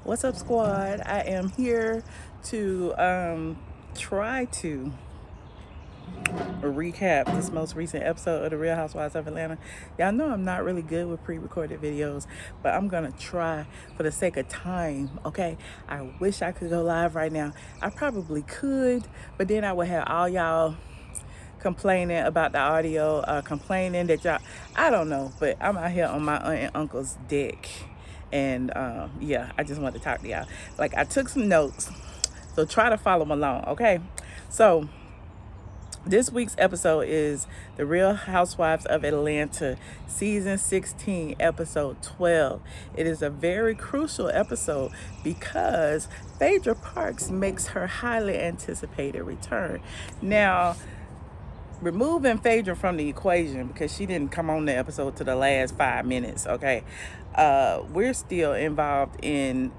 What's up, squad? I am here to try to recap this most recent episode of The Real Housewives of Atlanta. Y'all know I'm not really good with pre-recorded videos, but I'm gonna try for the sake of time, okay? I wish I could go live right now. I probably could, but then I would have all y'all complaining about the audio, complaining that y'all, I don't know, but I'm out here on my aunt and uncle's deck. And yeah, I just wanted to talk to y'all. Like, I took some notes, so try to follow along, okay? So this week's episode is The Real Housewives of Atlanta, season 16, episode 12. It is a very crucial episode because Phaedra Parks makes her highly anticipated return. Now, removing Phaedra from the equation, because she didn't come on the episode to the last 5 minutes, okay? We're still involved in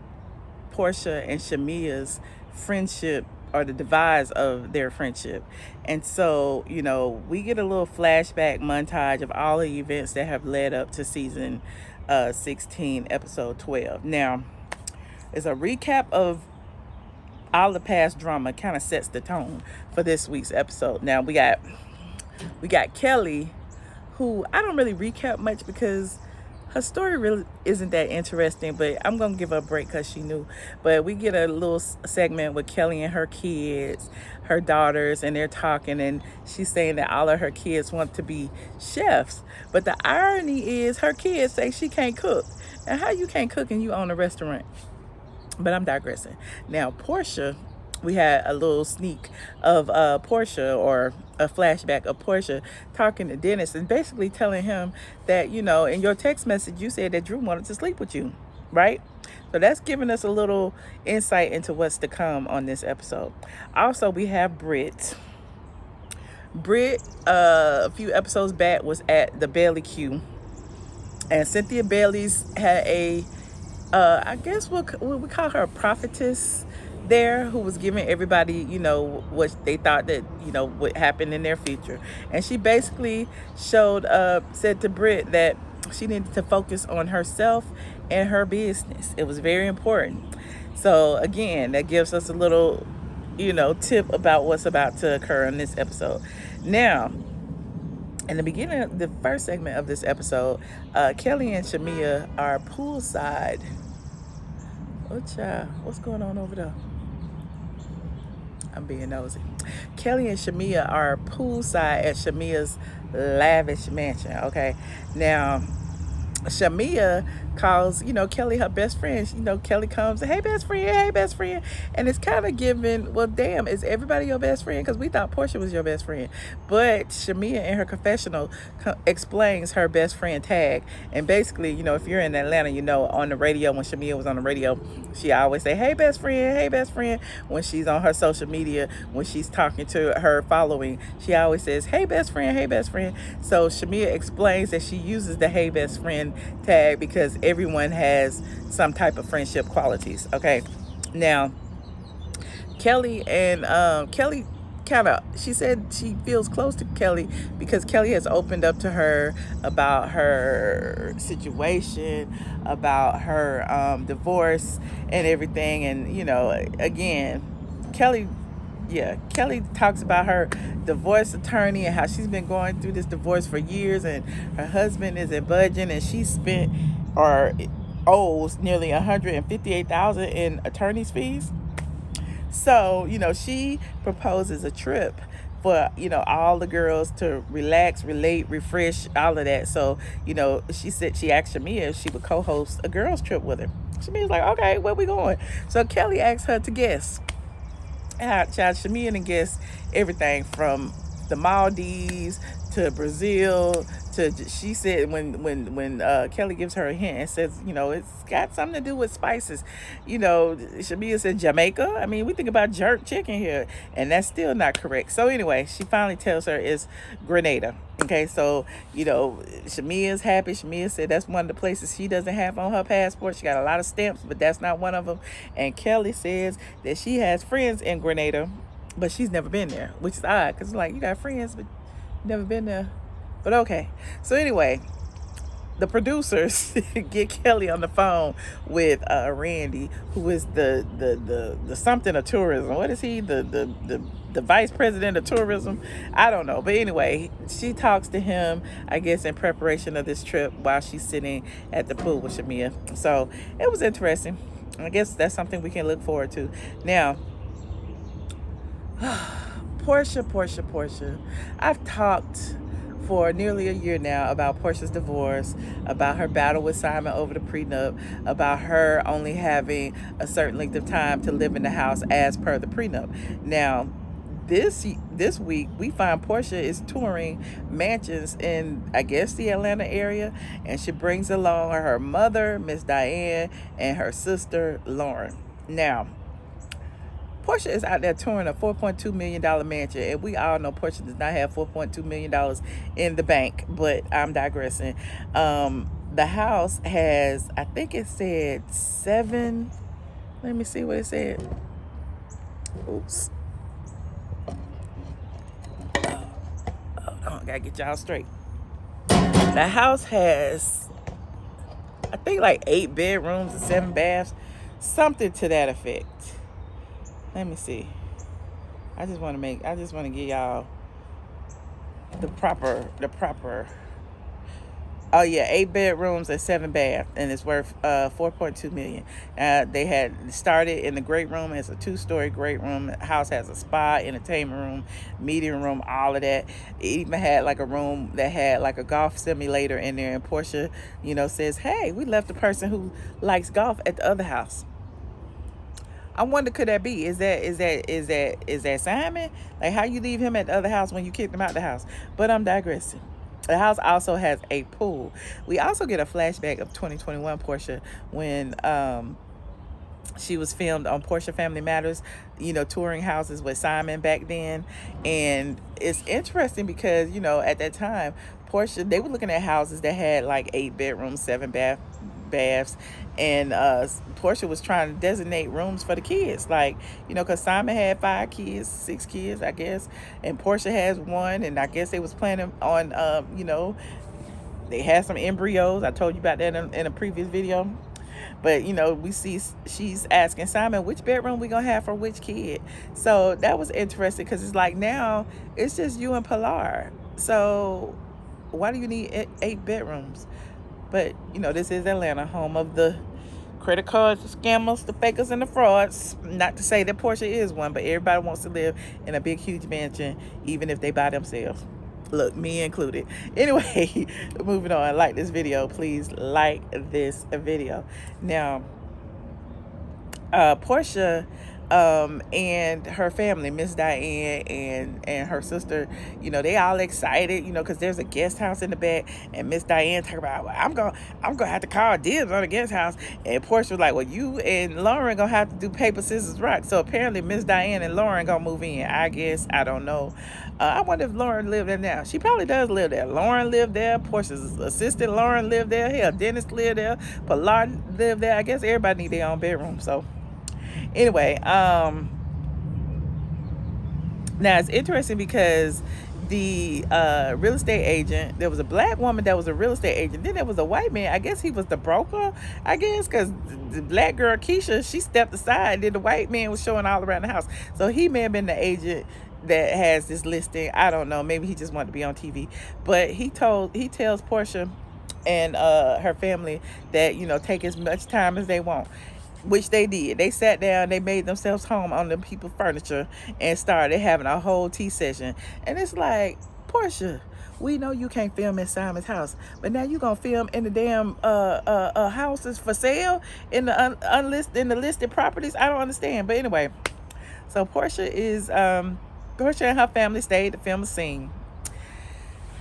Porsha and Shamea's friendship, or the demise of their friendship. And so, you know, we get a little flashback montage of all the events that have led up to season 16, episode 12. Now, it's a recap of all the past drama, kind of sets the tone for this week's episode. Now, we got Kelli, who I don't really recap much because her story really isn't that interesting, but I'm going to give her a break because she knew. But we get a little segment with Kelli and her kids, her daughters, and they're talking, and she's saying that all of her kids want to be chefs. But the irony is her kids say she can't cook. And how you can't cook and you own a restaurant? But I'm digressing. Now, Porsha, we had a little sneak of Porsha, or a flashback of Porsha talking to Dennis and basically telling him that, you know, in your text message, you said that Drew wanted to sleep with you, right? So that's giving us a little insight into what's to come on this episode. Also, we have Brit. A few episodes back, was at the Bailey Q, and Cynthia Bailey's had a, I guess we call her a prophetess there, who was giving everybody, you know, what they thought that, you know, would happen in their future. And she basically said to Brit that she needed to focus on herself and her business. It was very important. So again, that gives us a little, you know, tip about what's about to occur in this episode. Now, in the beginning of the first segment of this episode, Kelli and Shamea are poolside. Oh, child, what's going on over there? I'm being nosy. Kelli and Shamea are poolside at Shamea's lavish mansion, okay? Now, Shamea calls, you know, Kelli her best friend. You know, Kelli comes, hey best friend. And it's kind of given, well, damn, is everybody your best friend? Because we thought Porsha was your best friend. But Shamea in her confessional explains her best friend tag. And basically, you know, if you're in Atlanta, you know, on the radio, when Shamea was on the radio, she always say, hey best friend. When she's on her social media, when she's talking to her following, she always says, hey best friend. So Shamea explains that she uses the hey best friend tag because everyone has some type of friendship qualities, okay? Now, Kelli she said she feels close to Kelli because Kelli has opened up to her about her situation, about her divorce and everything. And, you know, again, Kelli talks about her divorce attorney and how she's been going through this divorce for years, and her husband isn't budging, and she spent or owes nearly $158,000 in attorney's fees. So, you know, she proposes a trip for, you know, all the girls to relax, relate, refresh, all of that. So, you know, she said, she asked Shamea if she would co-host a girls trip with her. Shamea's like, okay, where we going? So Kelli asked her to guess. And Shamea and guess everything from the Maldives to Brazil to, she said when Kelli gives her a hint and says, you know, it's got something to do with spices, you know, Shamea said Jamaica. I mean, we think about jerk chicken here, and that's still not correct. So anyway, she finally tells her it's Grenada. Okay, so, you know, Shamea's happy. Shamea said that's one of the places she doesn't have on her passport. She got a lot of stamps, but that's not one of them. And Kelli says that she has friends in Grenada, but she's never been there, which is odd because, like, you got friends, but never been there. But okay. So anyway, the producers get Kelly on the phone with Randy, who is the something of tourism. What is he? The vice president of tourism? I don't know. But anyway, she talks to him, I guess, in preparation of this trip while she's sitting at the pool with Shamea. So it was interesting. I guess that's something we can look forward to. Now, Porsha. I've talked for nearly a year now about Porsha's divorce, about her battle with Simon over the prenup, about her only having a certain length of time to live in the house as per the prenup. Now, this week we find Porsha is touring mansions in, I guess, the Atlanta area, and she brings along her mother, Miss Diane, and her sister Lauren. Now, Porsha is out there touring a $4.2 million mansion, and we all know Porsha does not have $4.2 million in the bank, but I'm digressing. The house has, I think it said 7, let me see what it said. Oops. Hold on, gotta get y'all straight. The house has, I think, like 8 bedrooms and 7 baths, something to that effect. Let me see. I just want to give y'all the proper. Oh yeah, 8 bedrooms and 7 baths, and it's worth $4.2 million. They had started in the great room. It's a 2-story great room. The house has a spa, entertainment room, meeting room, all of that. It even had like a room that had like a golf simulator in there. And Porsha, says, "Hey, we left the person who likes golf at the other house." I wonder, could that be? Is that Simon? Like, how you leave him at the other house when you kicked him out the house? But I'm digressing. The house also has a pool. We also get a flashback of 2021 Porsha when she was filmed on Porsha Family Matters, touring houses with Simon back then. And it's interesting because, at that time, Porsha, they were looking at houses that had like 8 bedrooms, 7 baths, and Porsha was trying to designate rooms for the kids, like, because Simon had 5 kids, 6 kids, I guess, and Porsha has 1, and I guess they was planning on, they had some embryos. I told you about that in a previous video. But, we see she's asking Simon, which bedroom we gonna have for which kid. So that was interesting, because it's like, now it's just you and Pilar. So why do you need 8 bedrooms? But, this is Atlanta, home of the credit cards, the scammers, the fakers, and the frauds. Not to say that Porsha is one, but everybody wants to live in a big, huge mansion, even if they by themselves. Look, me included. Anyway, moving on. Like this video. Please like this video. Now, Porsha and her family, Miss Diane and her sister, they all excited, because there's a guest house in the back, and Miss Diane talk about, well, I'm gonna have to call dibs on the guest house, and Porsha was like, well, you and Lauren gonna have to do paper, scissors, rock. So apparently Miss Diane and Lauren gonna move in, I guess. I don't know. I wonder if Lauren lived there now. She probably does live there. Lauren lived there. Porsha's assistant Lauren lived there. Hell, Dennis lived there. Pilar lived there. I guess everybody need their own bedroom. So anyway, now it's interesting because the real estate agent, there was a black woman that was a real estate agent. Then there was a white man. I guess he was the broker, I guess, because the black girl, Keisha, she stepped aside. Then the white man was showing all around the house. So he may have been the agent that has this listing. I don't know. Maybe he just wanted to be on TV. But he tells Porsha and her family that, take as much time as they want, which they did. They sat down, they made themselves home on the people's furniture and started having a whole tea session. And it's like, Porsha, we know you can't film in Simon's house, but now you gonna film in the damn houses for sale in the listed properties. I don't understand. But anyway, so Porsha and her family stayed to film a scene.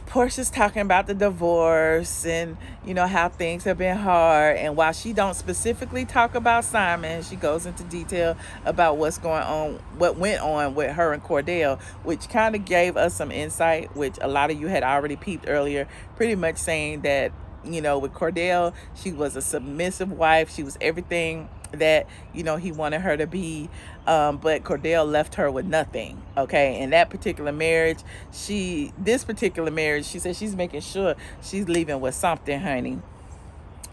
Porsha's talking about the divorce and, how things have been hard. And while she don't specifically talk about Simon, she goes into detail about what went on with her and Cordell, which kind of gave us some insight, which a lot of you had already peeped earlier, pretty much saying that, with Cordell, she was a submissive wife. She was everything that he wanted her to be, but Cordell left her with nothing. Okay, in that particular marriage, this particular marriage, she said she's making sure she's leaving with something, honey.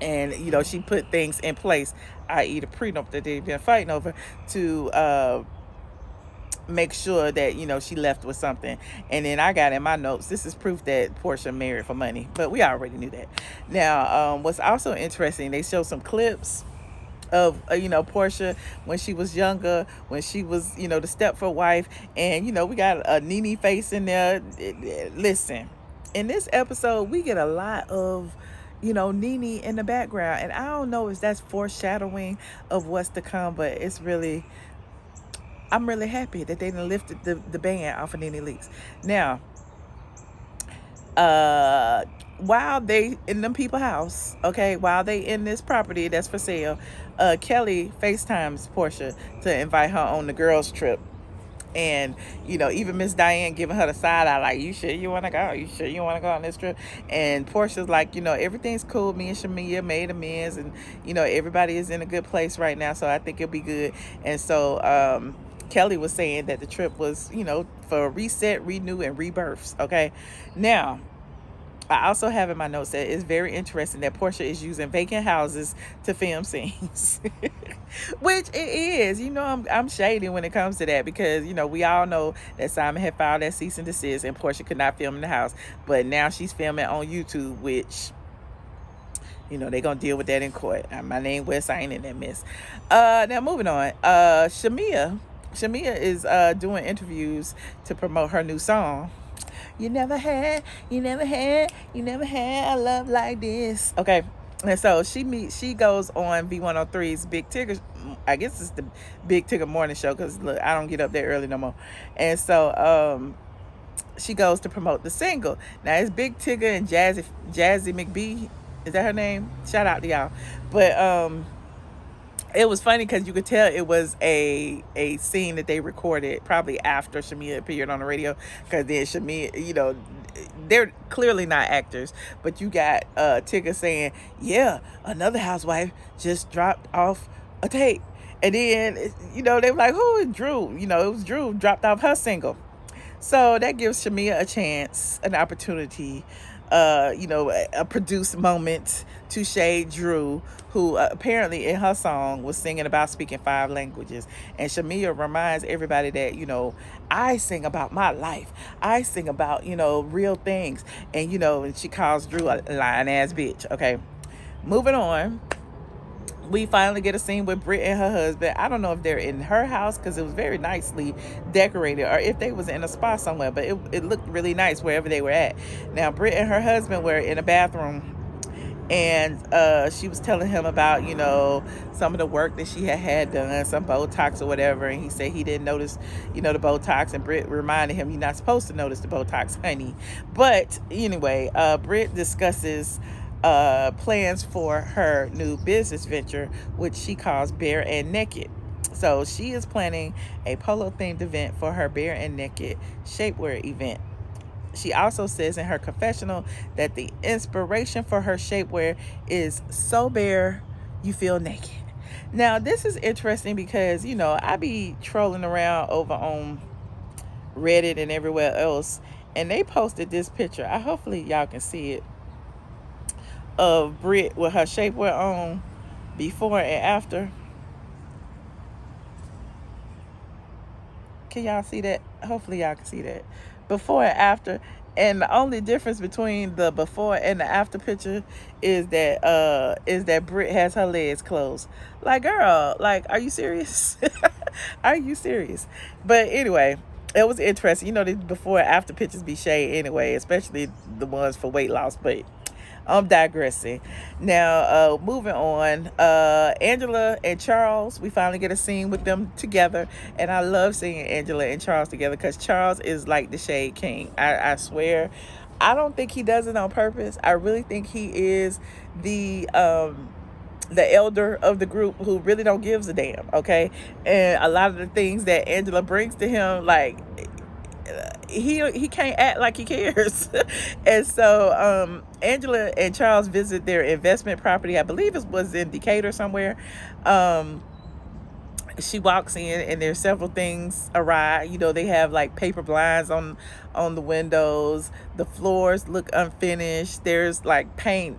And she put things in place, i.e. the prenup that they've been fighting over, to make sure that she left with something. And then I got in my notes, this is proof that Porsha married for money, but we already knew that. Now, what's also interesting, they show some clips of Porsha when she was younger, when she was the Stepford wife, and we got a Nene face in there. Listen, in this episode we get a lot of Nene in the background, and I don't know if that's foreshadowing of what's to come, but I'm really happy that they done lifted the ban off of Nene Leakes. Now, while they in them people house, okay, while they in this property that's for sale, Kelly FaceTimes Porsha to invite her on the girls trip. And even Miss Diane giving her the side eye, like, you sure you want to go? You sure you want to go on this trip? And Portia's like, everything's cool. Me and Shamea made amends, and everybody is in a good place right now, so I think it'll be good. And so Kelly was saying that the trip was for a reset, renew, and rebirths. Okay, now I also have in my notes that it's very interesting that Porsha is using vacant houses to film scenes. Which it is. I'm shady when it comes to that, because we all know that Simon had filed that cease and desist and Porsha could not film in the house, but now she's filming on YouTube, which they're gonna deal with that in court. My name West, I ain't in that mess. Now moving on, Shamea is doing interviews to promote her new song. You never had a love like this. Okay. And so she goes on V103's Big Tigger, I guess it's the Big Tigger morning show, because look, I don't get up there early no more. And so she goes to promote the single. Now it's Big Tigger and Jazzy McBee. Is that her name? Shout out to y'all. But it was funny because you could tell it was a scene that they recorded probably after Shamea appeared on the radio, because then Shamea, they're clearly not actors, but you got Tigger saying, yeah, another housewife just dropped off a tape. And then, they were like, who is Drew? It was Drew dropped off her single. So that gives Shamea a chance, an opportunity, a produced moment to shade Drew, who apparently in her song was singing about speaking 5 languages. And Shamea reminds everybody that, I sing about my life. I sing about, real things. And, and she calls Drew a lying ass bitch. Okay, moving on. We finally get a scene with Brit and her husband. I don't know if they're in her house, because it was very nicely decorated, or if they was in a spa somewhere, but it looked really nice wherever they were at. Now, Brit and her husband were in a bathroom, and she was telling him about, some of the work that she had done, some Botox or whatever, and he said he didn't notice, the Botox, and Brit reminded him, you're not supposed to notice the Botox, honey. But anyway, Brit discusses plans for her new business venture, which she calls Bare and Naked. So she is planning a polo themed event for her Bare and Naked shapewear event. She also says in her confessional that the inspiration for her shapewear is so bare you feel naked. Now, this is interesting because, I be trolling around over on Reddit and everywhere else, and they posted this picture. Hopefully y'all can see it, of Brit with her shapewear on before and after. Can y'all see that? Hopefully y'all can see that. Before and after. And the only difference between the before and the after picture is that Brit has her legs closed. Like, girl, like, are you serious? Are you serious? But anyway, it was interesting. The before and after pictures be shade anyway, especially the ones for weight loss. But I'm digressing. Now, moving on, Angela and Charles, we finally get a scene with them together, and I love seeing Angela and Charles together, because Charles is like the shade king. I swear, I don't think he does it on purpose. I really think he is the elder of the group who really don't gives a damn. Okay, and a lot of the things that Angela brings to him, like, he can't act like he cares. And so Angela and Charles visit their investment property. I believe it was in Decatur somewhere. She walks in and there's several things awry. They have like paper blinds on the windows. The floors look unfinished. There's like paint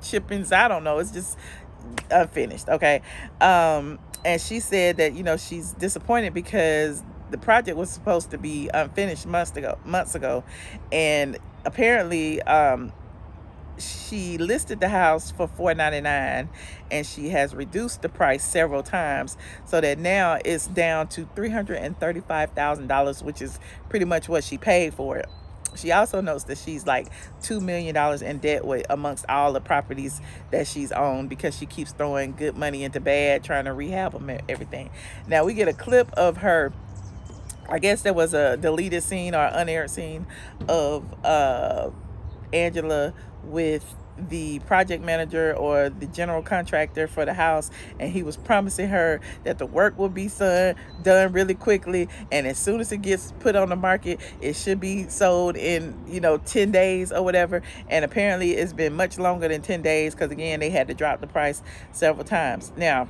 chippings. I don't know. It's just unfinished. Okay. And she said that she's disappointed because the project was supposed to be unfinished months ago, and apparently she listed the house for $499, and she has reduced the price several times, so that now it's down to $335,000, which is pretty much what she paid for it. She also notes that she's like $2 million in debt amongst all the properties that she's owned, because she keeps throwing good money into bad, trying to rehab them and everything. Now we get a clip of her. I guess there was a deleted scene or unaired scene of Angela with the project manager or the general contractor for the house, and he was promising her that the work will be done really quickly, and as soon as it gets put on the market, it should be sold in 10 days or whatever. And apparently it's been much longer than 10 days, because again, they had to drop the price several times. Now,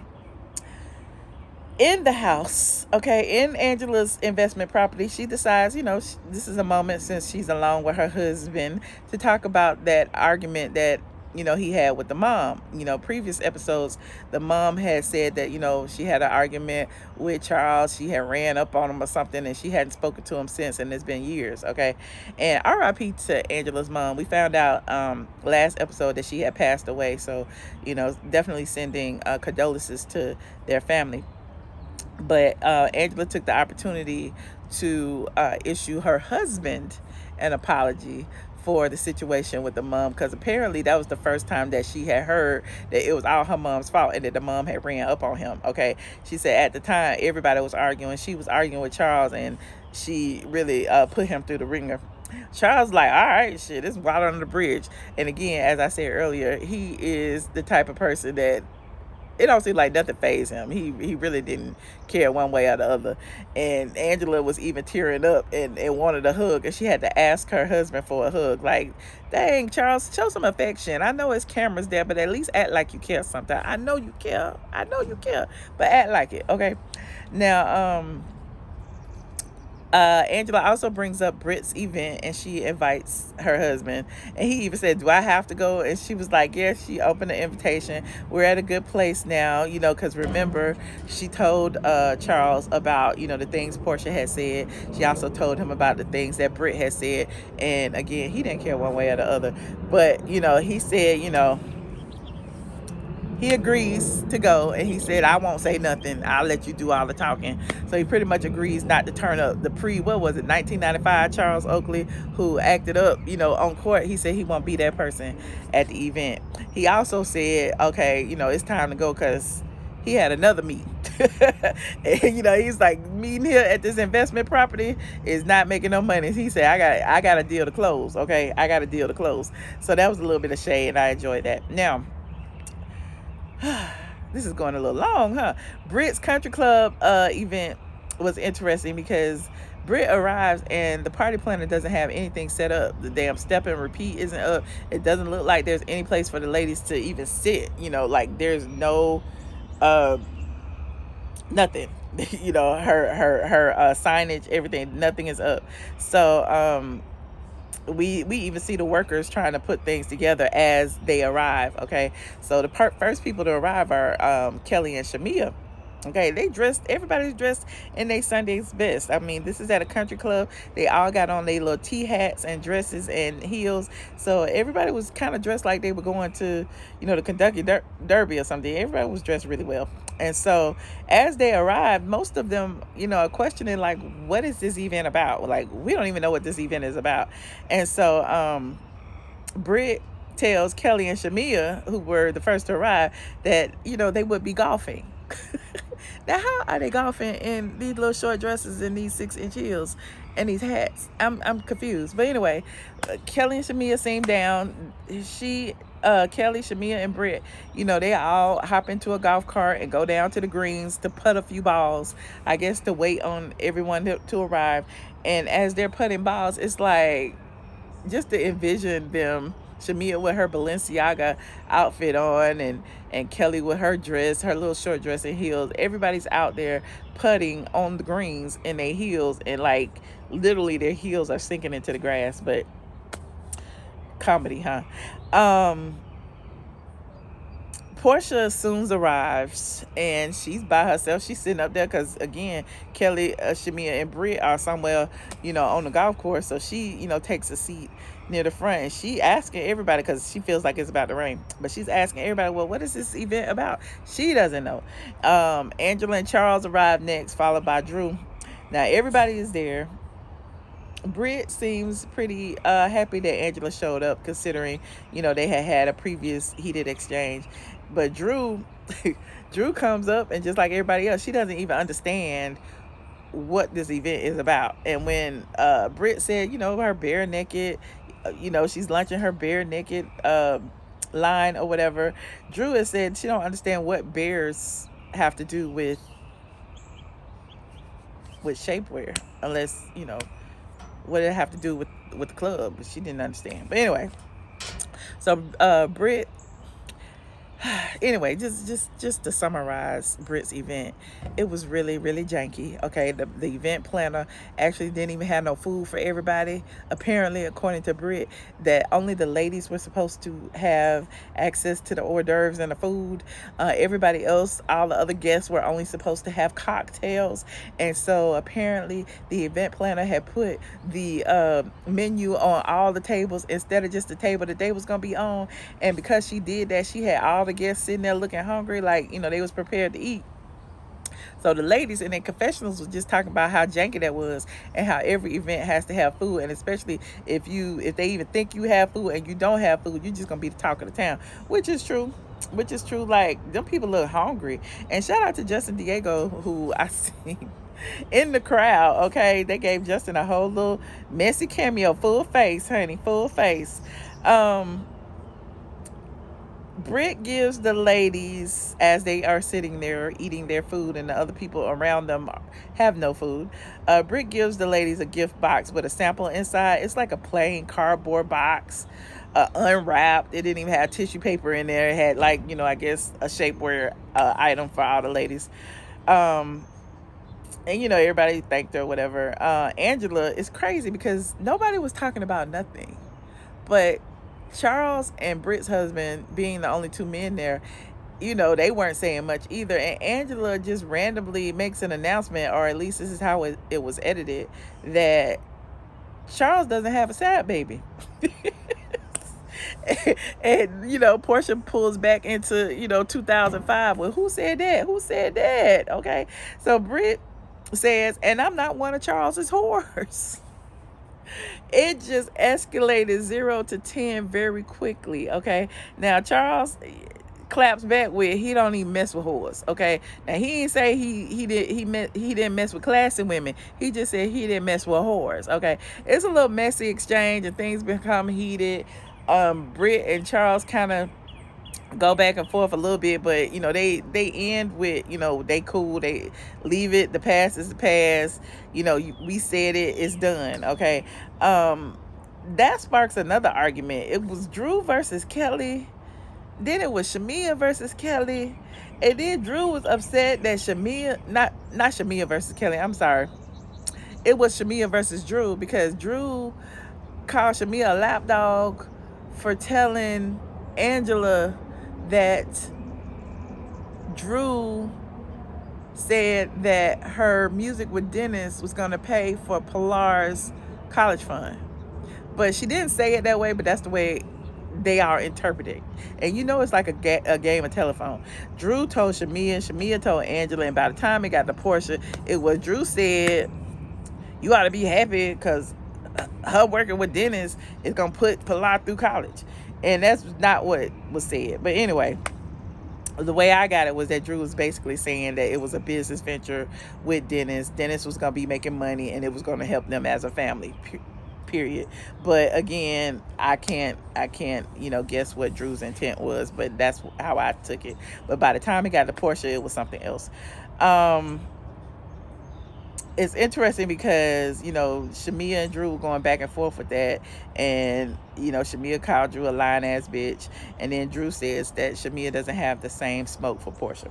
in the house, okay, in Angela's investment property, she decides, this is a moment, since she's alone with her husband, to talk about that argument that, he had with the mom. Previous episodes, the mom had said that, she had an argument with Charles. She had ran up on him or something, and she hadn't spoken to him since, and it's been years, okay? And RIP to Angela's mom. We found out last episode that she had passed away, so, definitely sending condolences to their family. But Angela took the opportunity to issue her husband an apology for the situation with the mom, because apparently that was the first time that she had heard that it was all her mom's fault and that the mom had ran up on him. Okay, she said at the time everybody was arguing. She was arguing with Charles, and she really put him through the ringer. Charles like, all right, shit, it's water under the bridge. And again, as I said earlier, he is the type of person that it don't seem like nothing fazed him. He really didn't care one way or the other. And Angela was even tearing up and wanted a hug, and she had to ask her husband for a hug. Like, dang, Charles, show some affection. I know it's cameras there, but at least act like you care sometimes. I know you care, but act like it, okay? Now, Angela also brings up Brit's event, and she invites her husband, and he even said, do I have to go? And she was like, yes. She opened the invitation. We're at a good place now, because remember, she told Charles about the things Porsha had said. She also told him about the things that Brit had said, and again, he didn't care one way or the other. But he said, he agrees to go, and he said, I won't say nothing. I'll let you do all the talking. So he pretty much agrees not to turn up the 1995 Charles Oakley, who acted up, on court. He said he won't be that person at the event. He also said, okay, it's time to go, because he had another meeting. And, he's like, meeting here at this investment property is not making no money. He said, I got a deal to close. Okay, I got a deal to close. So that was a little bit of shade, and I enjoyed that. Now, this is going a little long, huh? Brit's country club event was interesting, because Brit arrives and the party planner doesn't have anything set up. The damn step and repeat isn't up. It doesn't look like there's any place for the ladies to even sit. Like there's no nothing. Her signage, everything, nothing is up. So we even see the workers trying to put things together as they arrive. Okay, so the first people to arrive are Kelly and Shamea. Okay, everybody's dressed in their Sunday's best. I mean, this is at a country club. They all got on their little tea hats and dresses and heels. So everybody was kind of dressed like they were going to, the Kentucky Derby or something. Everybody was dressed really well. And so as they arrived, most of them, are questioning, like, what is this event about? Like, we don't even know what this event is about. And so Brit tells Kelly and Shamea, who were the first to arrive, that, they would be golfing. Now, how are they golfing in these little short dresses and these 6-inch heels and these hats? I'm confused. But anyway, Kelly and Shamea seem down. Kelly, Shamea, and Brit, they all hop into a golf cart and go down to the greens to putt a few balls, I guess, to wait on everyone to arrive. And as they're putting balls, it's like, just to envision them, Shamea with her Balenciaga outfit on, and Kelly with her dress, her little short dress and heels. Everybody's out there putting on the greens in their heels, and like literally their heels are sinking into the grass. But comedy, huh? Porsha soon arrives, and she's by herself. She's sitting up there because, again, Kelly, Shamea, and Brit are somewhere, on the golf course. So she, takes a seat near the front, and she asking everybody, because she feels like it's about to rain. But she's asking everybody, well, what is this event about? She doesn't know. Angela and Charles arrive next, followed by Drew. Now, everybody is there. Brit seems pretty happy that Angela showed up, considering, they had a previous heated exchange. But Drew, Drew comes up, and just like everybody else, she doesn't even understand what this event is about. And when Brit said, her bare naked, she's launching her bare naked line or whatever, Drew has said she don't understand what bears have to do with shapewear, unless, what did it have to do with the club? But she didn't understand. But anyway, so Brit. Anyway, just to summarize Brit's event, it was really, really janky. Okay, the event planner actually didn't even have no food for everybody. Apparently, according to Brit, that only the ladies were supposed to have access to the hors d'oeuvres and the food. Everybody else, all the other guests, were only supposed to have cocktails. And so apparently the event planner had put the menu on all the tables instead of just the table that they was gonna be on. And because she did that, she had all the guests sitting there looking hungry, like, they was prepared to eat. So the ladies in their confessionals was just talking about how janky that was, and how every event has to have food, and especially if they even think you have food and you don't have food, you're just gonna be the talk of the town, which is true. Like, them people look hungry. And shout out to Justin Diego, who I seen in the crowd. Okay, they gave Justin a whole little messy cameo, full face, honey, full face. Brit gives the ladies, as they are sitting there eating their food and the other people around them have no food, Brit gives the ladies a gift box with a sample inside. It's like a plain cardboard box, unwrapped. It didn't even have tissue paper in there. It had, like, I guess a shapewear item for all the ladies. And, everybody thanked her or whatever. Angela is crazy because nobody was talking about nothing. But Charles and Brit's husband, being the only two men there, they weren't saying much either. And Angela just randomly makes an announcement, or at least this is how it was edited, that Charles doesn't have a side baby. And Porsha pulls back into 2005. Well, who said that? Okay, so Brit says, and I'm not one of Charles's whores. It just escalated 0 to 10 very quickly. Okay, now Charles claps back with, he don't even mess with whores. Okay, now he didn't say he didn't mess with classy women. He just said he didn't mess with whores. Okay, it's a little messy exchange, and things become heated. Brit and Charles kind of go back and forth a little bit, but they end with, they cool, they leave it, the past is the past, we said it's done. Okay, that sparks another argument. It was Drew versus Kelly, then it was Shamea versus Kelly, and then Drew was upset that not Shamea versus Kelly, I'm sorry, it was Shamea versus Drew, because Drew called Shamea a lapdog for telling Angela that Drew said that her music with Dennis was going to pay for Pilar's college fund. But she didn't say it that way, but that's the way they are interpreted. And it's like a game of telephone. Drew told Shamea, Shamea told Angela, and by the time it got to Porsha, it was Drew said, you ought to be happy because her working with Dennis is going to put Pilar through college. And that's not what was said. But anyway, the way I got it was that Drew was basically saying that it was a business venture with Dennis. Dennis was going to be making money, and it was going to help them as a family, period. But again, I can't guess what Drew's intent was, but that's how I took it. But by the time it got to Porsha, it was something else. it's interesting because, Shamea and Drew were going back and forth with that. And, Shamea called Drew a lying ass bitch. And then Drew says that Shamea doesn't have the same smoke for Porsha.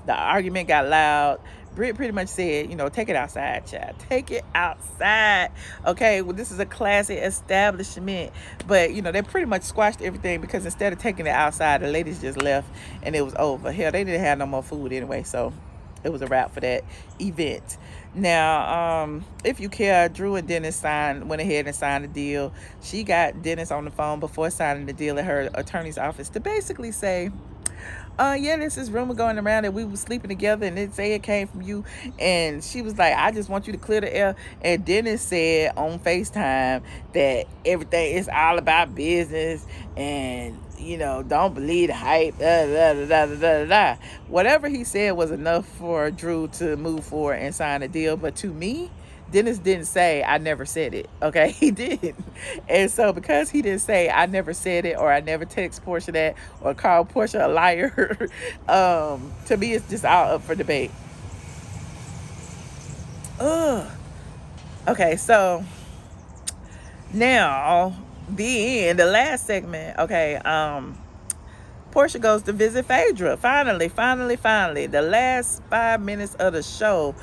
The argument got loud. Brit pretty much said, take it outside, child. Take it outside. Okay, well, this is a classy establishment. But, they pretty much squashed everything because instead of taking it outside, the ladies just left and it was over. Hell, they didn't have no more food anyway, so it was a wrap for that event. Now, if you care, Drew and Dennis went ahead and signed a deal. She got Dennis on the phone before signing the deal at her attorney's office to basically say, yeah, there's this rumor going around that we were sleeping together and it say it came from you. And she was like, I just want you to clear the air. And Dennis said on FaceTime that everything is all about business and, don't believe the hype, da, da, da, da, da, da, da. Whatever he said was enough for Drew to move forward and sign a deal. But to me, Dennis didn't say, I never said it. Okay, he did. And so because he didn't say, I never said it, or I never text Porsha that, or call Porsha a liar, to me, it's just all up for debate. Ugh. Okay, so now the last segment. Okay, Porsha goes to visit Phaedra. Finally. The last 5 minutes of the show.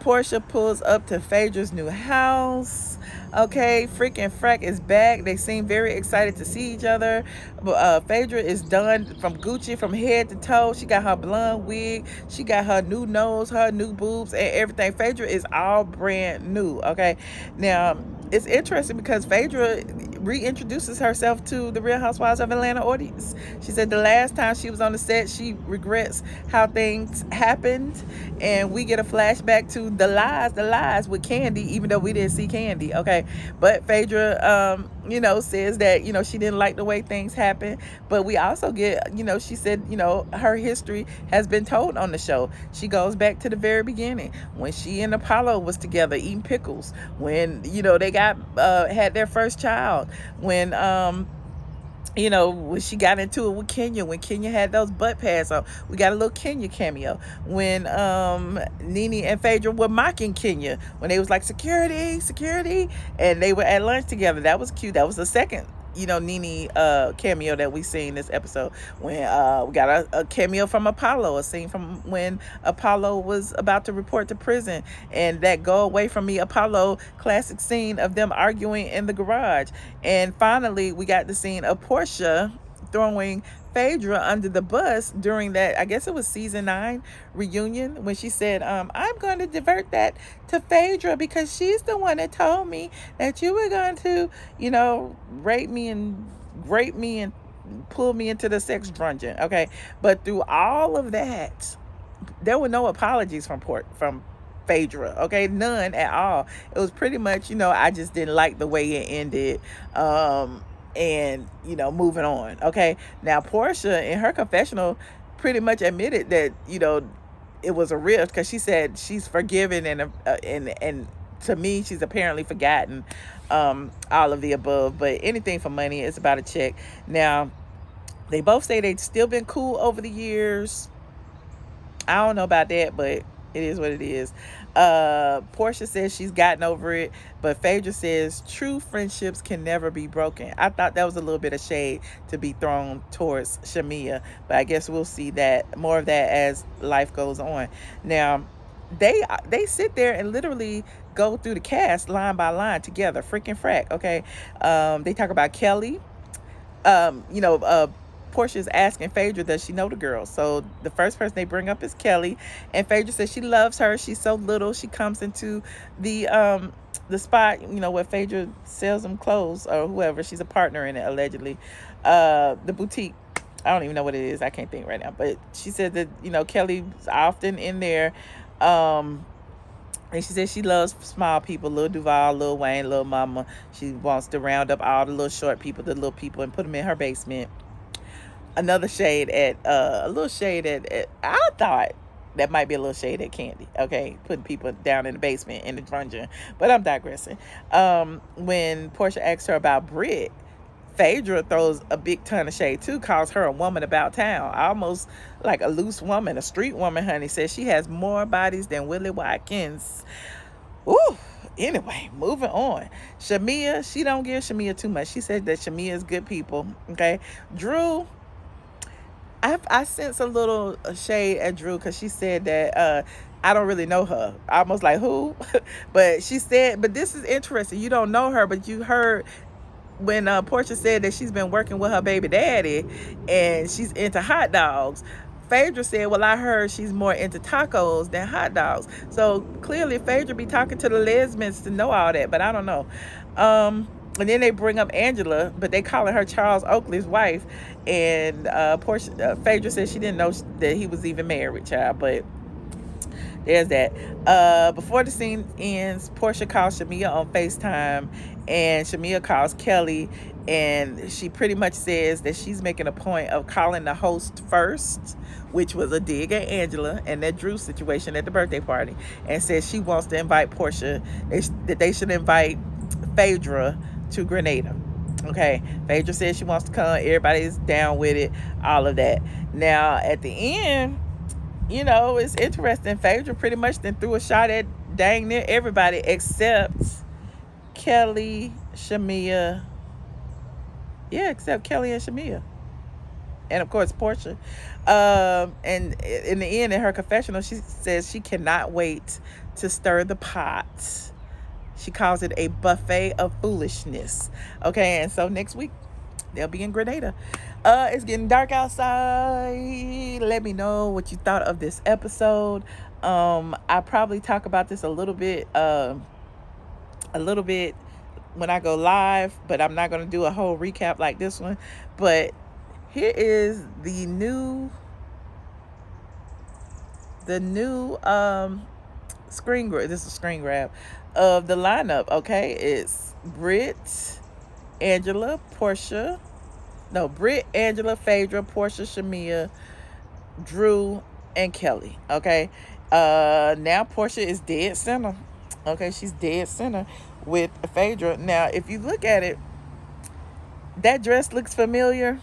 Porsha pulls up to Phaedra's new house. Okay, freaking Frack is back. They seem very excited to see each other. Phaedra is done from Gucci from head to toe. She got her blonde wig. She got her new nose, her new boobs, and everything. Phaedra is all brand new. Okay, now it's interesting because Phaedra reintroduces herself to the Real Housewives of Atlanta audience. She said the last time she was on the set, she regrets how things happened, and we get a flashback to the lies with Candy, even though we didn't see Candy. Okay, but Phaedra, says that she didn't like the way things happened, but we also get, she said, her history has been told on the show. She goes back to the very beginning when she and Apollo was together eating pickles, when they got had their first child, when when she got into it with Kenya, when Kenya had those butt pads on. We got a little Kenya cameo. When Nene and Phaedra were mocking Kenya, when they was like, security, and they were at lunch together. That was cute. That was the second Nene cameo that we seen this episode. When we got a cameo from Apollo, a scene from when Apollo was about to report to prison, and that go away from me Apollo classic scene of them arguing in the garage. And finally we got the scene of Porsha throwing Phaedra under the bus during that, I guess it was season 9 reunion, when she said, I'm going to divert that to Phaedra because she's the one that told me that you were going to, rape me and pull me into the sex dungeon. Okay. But through all of that, there were no apologies from Phaedra. Okay. None at all. It was pretty much, I just didn't like the way it ended. And moving on. Okay, now Porsha in her confessional pretty much admitted that it was a rift, because she said she's forgiven and to me she's apparently forgotten all of the above, but anything for money. It's about a check. Now they both say they've still been cool over the years. I don't know about that, but it is what it is. Porsha says she's gotten over it, but Phaedra says true friendships can never be broken. I thought that was a little bit of shade to be thrown towards Shamea, but I guess we'll see that more of that as life goes on. Now, they sit there and literally go through the cast line by line together. Freaking Frack. Okay, they talk about Kelly. Portia's asking Phaedra, does she know the girl? So the first person they bring up is Kelly, and Phaedra says she loves her. She's so little. She comes into the spot, where Phaedra sells them clothes, or whoever. She's a partner in it, allegedly. The boutique. I don't even know what it is. I can't think right now. But she said that, Kelly's often in there. And she says she loves small people, Lil Duval, Lil Wayne, Lil Mama. She wants to round up all the little short people, the little people, and put them in her basement. Another shade at a little shade at I thought that might be a little shade at Candy. Okay, putting people down in the basement in the dungeon, but I'm digressing. When Porsha asked her about Brit, Phaedra throws a big ton of shade too, calls her a woman about town, almost like a loose woman, a street woman, honey. Says she has more bodies than Willie Watkins. Ooh, anyway, moving on. Shamea, she don't give Shamea too much. She said that Shamea is good people, okay? Drew, I sense a little shade at Drew because she said that I don't really know her. Almost like who? But she said, but this is interesting. You don't know her, but you heard when Porsha said that she's been working with her baby daddy and she's into hot dogs. Phaedra said, well, I heard she's more into tacos than hot dogs. So clearly Phaedra be talking to the lesbians to know all that, but I don't know. And then they bring up Angela, but they calling her Charles Oakley's wife. And Phaedra said she didn't know that he was even married, child. But there's that. Before the scene ends, Porsha calls Shamea on FaceTime, and Shamea calls Kelli, and she pretty much says that she's making a point of calling the host first, which was a dig at Angela and that Drew situation at the birthday party, and says she wants to invite Porsha, that they should invite Phaedra to Grenada. Okay, Phaedra says she wants to come. Everybody's down with it, all of that. Now, at the end, you know, it's interesting. Phaedra pretty much then threw a shot at dang near everybody except Kelli, Shamea. Yeah, except Kelli and Shamea. And of course, Porsha. And in the end, in her confessional, she says she cannot wait to stir the pot. She calls it a buffet of foolishness. Okay, and so next week, they'll be in Grenada. It's getting dark outside. Let me know what you thought of this episode. I probably talk about this a little bit when I go live, but I'm not going to do a whole recap like this one. But here is the new screen grab. This is a screen grab of the lineup. Okay, it's Brit, Angela, Phaedra, Porsha, Shamea, Drew, and Kelli. Okay, now Porsha is dead center. Okay, she's dead center with Phaedra. Now, if you look at it, that dress looks familiar.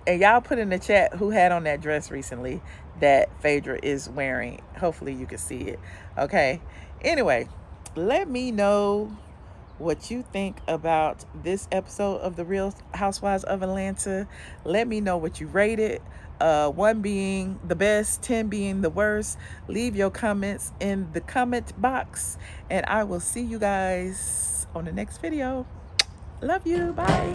And y'all put in the chat who had on that dress recently that Phaedra is wearing. Hopefully you can see it. Okay. Anyway, let me know what you think about this episode of The Real Housewives of Atlanta. Let me know what you rate it. 1 being the best, 10 being the worst. Leave your comments in the comment box. And I will see you guys on the next video. Love you. Bye.